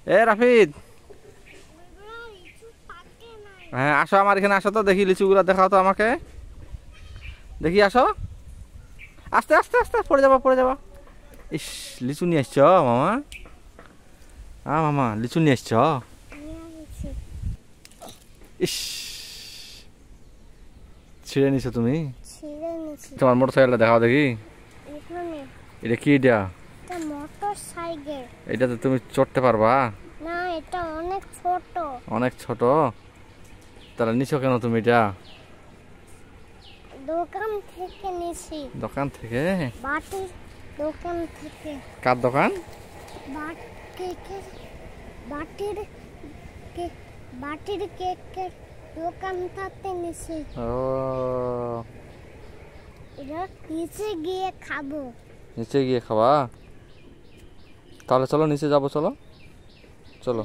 এ রাফিদ, হ্যাঁ আসো আমার এখানে, আসো তো দেখি লিচুগুলো দেখাও তো আমাকে, দেখি আসো। আস্তে আস্তে আস্তে, পড়ে যাবা পড়ে যাবা। ইস, লিচু নিয়ে আসছ মামা? মামা লিচু নিয়ে আসছ? ইস, ছিঁড়ে নিছো তুমি? তোমার মোটর সাইকেলটা দেখাও দেখি। এটা কি? এটা মোটর সাইকেল। এটাতে তুমি চড়তে পারবা? না, এটা অনেক ছোট। অনেক ছোট? তাহলে নিছো কেন তুমি এটা? দোকান থেকে নিছি। দোকান থেকে? বাটির দোকান থেকে। কার দোকান? বাটির বাটির কেকের দোকান থেকে নিছি। ও, এটা নিচে গিয়ে খাবো। নিচে গিয়ে খাবা? তাহলে চলো নিচে যাবো, চলো চলো।